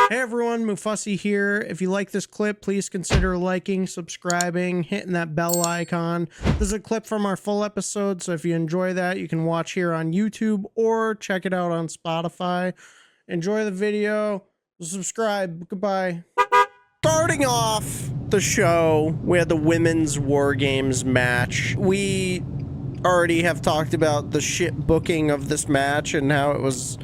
Hey everyone, Mufasi here. If you like this clip, please consider liking, subscribing, hitting that bell icon. This is a clip from our full episode, so if you enjoy that, you can watch here on YouTube or check it out on Spotify. Enjoy the video, subscribe, goodbye. Starting off the show, we had the women's WarGames match. We already have talked about the shit booking of this match and how it was,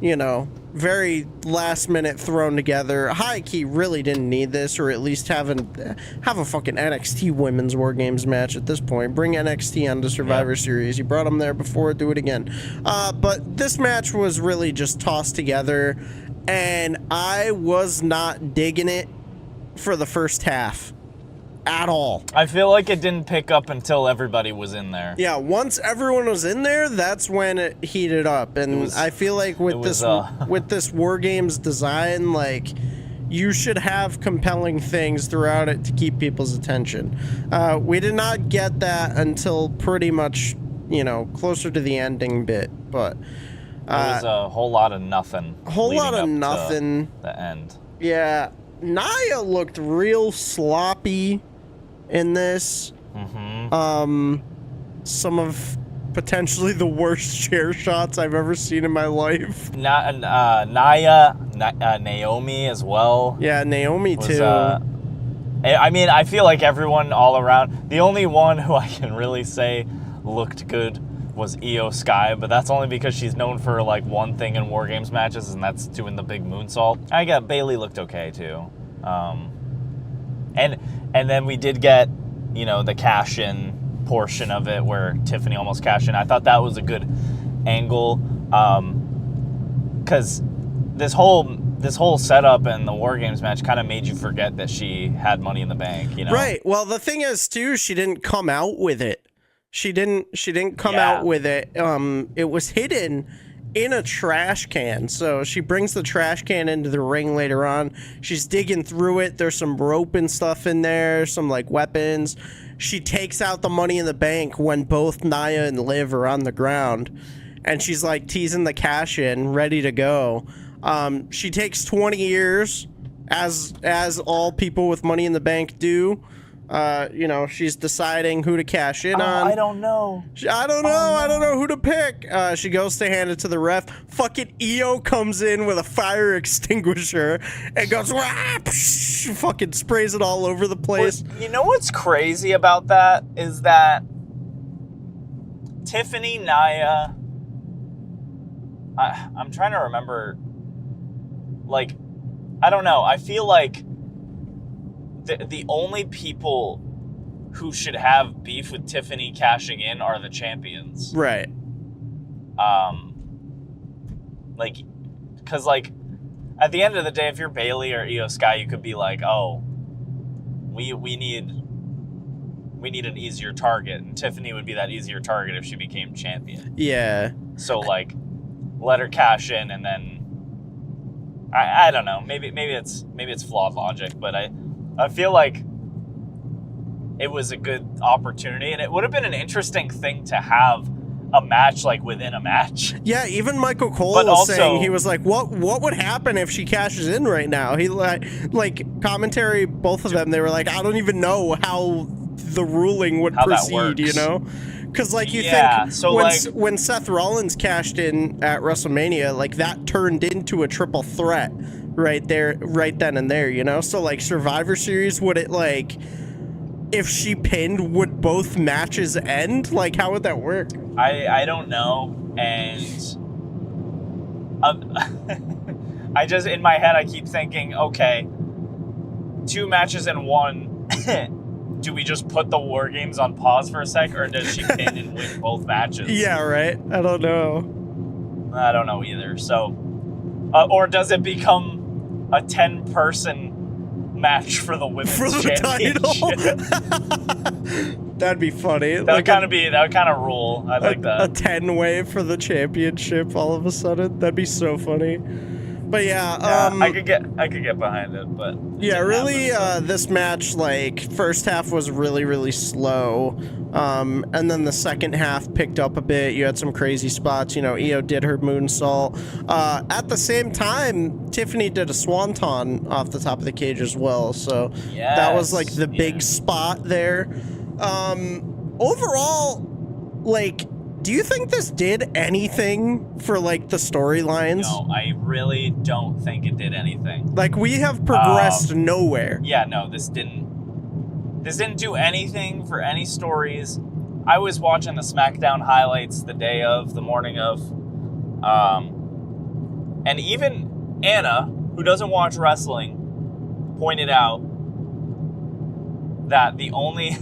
you know, very last minute thrown together. High key really didn't need this, or at least have a fucking NXT women's WarGames match at this point. Bring NXT onto Survivor Series. You brought them there before, do it again. But this match was really just tossed together, and I was not digging it for the first half at all. I feel like it didn't pick up until everybody was in there. Yeah, once everyone was in there, that's when it heated up. And I feel like with this WarGames design, like, you should have compelling things throughout it to keep people's attention. We did not get that until pretty much, you know, closer to the ending bit, but it was a whole lot of nothing. A whole lot of nothing. The end. Yeah, Nia looked real sloppy in this. Some of potentially the worst chair shots I've ever seen in my life. Nia, Naomi as well. Yeah, Naomi too. I mean, I feel like everyone all around. The only one who I can really say looked good was Io Sky, but that's only because she's known for like one thing in WarGames matches, and that's doing the big moonsault. I got Bailey looked okay too. And then we did get, you know, the cash-in portion of it where Tiffany almost cashed in. I thought that was a good angle, because this whole setup and the WarGames match kind of made you forget that she had Money in the Bank, you know? Right. Well, the thing is too, she didn't come out with it. She didn't come out with it. It was hidden in a trash can. So she brings the trash can into the ring later on. She's digging through it. There's some rope and stuff in there, some like weapons. She takes out the Money in the Bank when both Nia and Liv are on the ground, and she's like teasing the cash in, ready to go. She takes 20 years, as all people with Money in the Bank do. You know, she's deciding who to cash in on. I don't know. I don't know who to pick. She goes to hand it to the ref. Fucking Io comes in with a fire extinguisher and goes, fucking sprays it all over the place. Well, you know what's crazy about that is that Tiffany, Nia, I'm trying to remember, like, I don't know. I feel like the only people who should have beef with Tiffany cashing in are the champions. Right. Like, because, like, at the end of the day, if you're Bailey or Io Sky, you could be like, oh, we need an easier target. And Tiffany would be that easier target if she became champion. Yeah. So, like, let her cash in, and then I don't know. Maybe it's flawed logic, but I feel like it was a good opportunity, and it would have been an interesting thing to have a match like within a match. Yeah, even Michael Cole was saying, he was like, what would happen if she cashes in right now? He like commentary, both of them, they were like, I don't even know how the ruling would proceed, you know? Because, like, you think so when Seth Rollins cashed in at WrestleMania, like, that turned into a triple threat right there, right then and there, you know? So, like, Survivor Series, would it, like, if she pinned, would both matches end? Like, how would that work? I don't know, and I just, in my head, I keep thinking, okay, 2 matches in one. Do we just put the WarGames on pause for a sec, or does she pin and win both matches? Yeah, right? I don't know. I don't know either. So, or does it become a 10-person match for the women's championship? Title? That'd be funny. That would kind of rule. I like that. A 10-way for the championship all of a sudden. That'd be so funny. But yeah, I could get behind it, but it yeah, didn't really, happen, so. this match, like, first half was really, really slow. And then the second half picked up a bit. You had some crazy spots. You know, Io did her moonsault. At the same time, Tiffany did a swanton off the top of the cage as well. So that was like the big spot there. Overall, like, do you think this did anything for, like, the storylines? No, I really don't think it did anything. Like, we have progressed nowhere. Yeah, no, this didn't do anything for any stories. I was watching the SmackDown highlights the morning of, and even Anna, who doesn't watch wrestling, pointed out that the only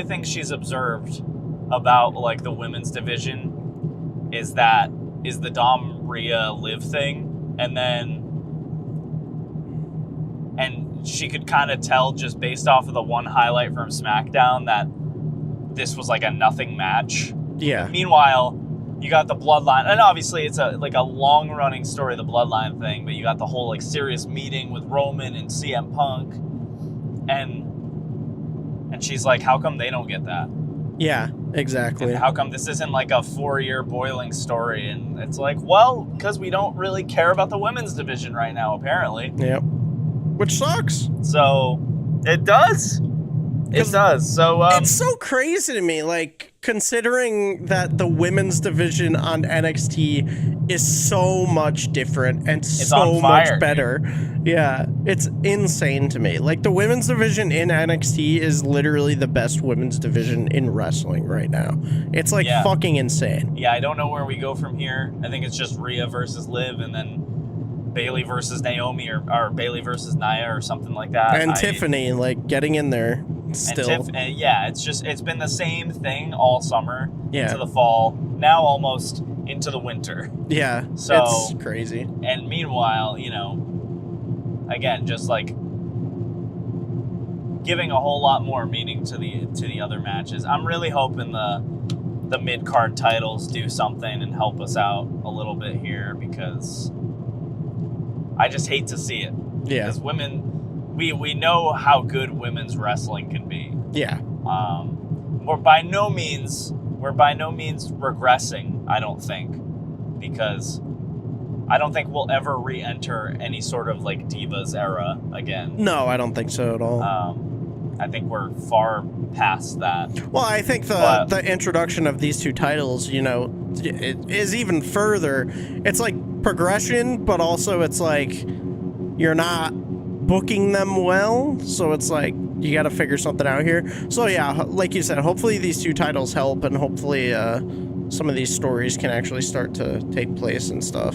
thing she's observed about, like, the women's division is the Dom Rhea Liv thing, and she could kind of tell just based off of the one highlight from SmackDown that this was like a nothing match. Yeah. Meanwhile, you got the Bloodline, and obviously it's a long running story, the Bloodline thing, but you got the whole, like, serious meeting with Roman and CM Punk, and she's like, how come they don't get that? Yeah, exactly. And how come this isn't like a 4-year boiling story? And it's like, well, because we don't really care about the women's division right now, apparently. Yep. Which sucks. So it does. It does. So it's so crazy to me, like, considering that the women's division on NXT is so much different and so much better. Yeah, it's insane to me. Like, the women's division in NXT is literally the best women's division in wrestling right now. It's like fucking insane. Yeah, I don't know where we go from here. I think it's just Rhea versus Liv, and then Bayley versus Naomi, or Bayley versus Nia, or something like that. And Tiffany, like, getting in there still. Yeah, it's been the same thing all summer into the fall, now almost into the winter. Yeah, so it's crazy. And meanwhile, you know, again, just like giving a whole lot more meaning to the other matches. I'm really hoping the mid-card titles do something and help us out a little bit here, because I just hate to see it. Yeah. Because women, we know how good women's wrestling can be. Yeah. We're by no means regressing, I don't think, because I don't think we'll ever re-enter any sort of, like, Divas era again. No, I don't think so at all. I think we're far past that. Well, I think the introduction of these two titles, you know, it is even further. It's like progression, but also it's like you're not booking them well, so it's like you got to figure something out here. So yeah, like you said, hopefully these two titles help, and hopefully some of these stories can actually start to take place and stuff.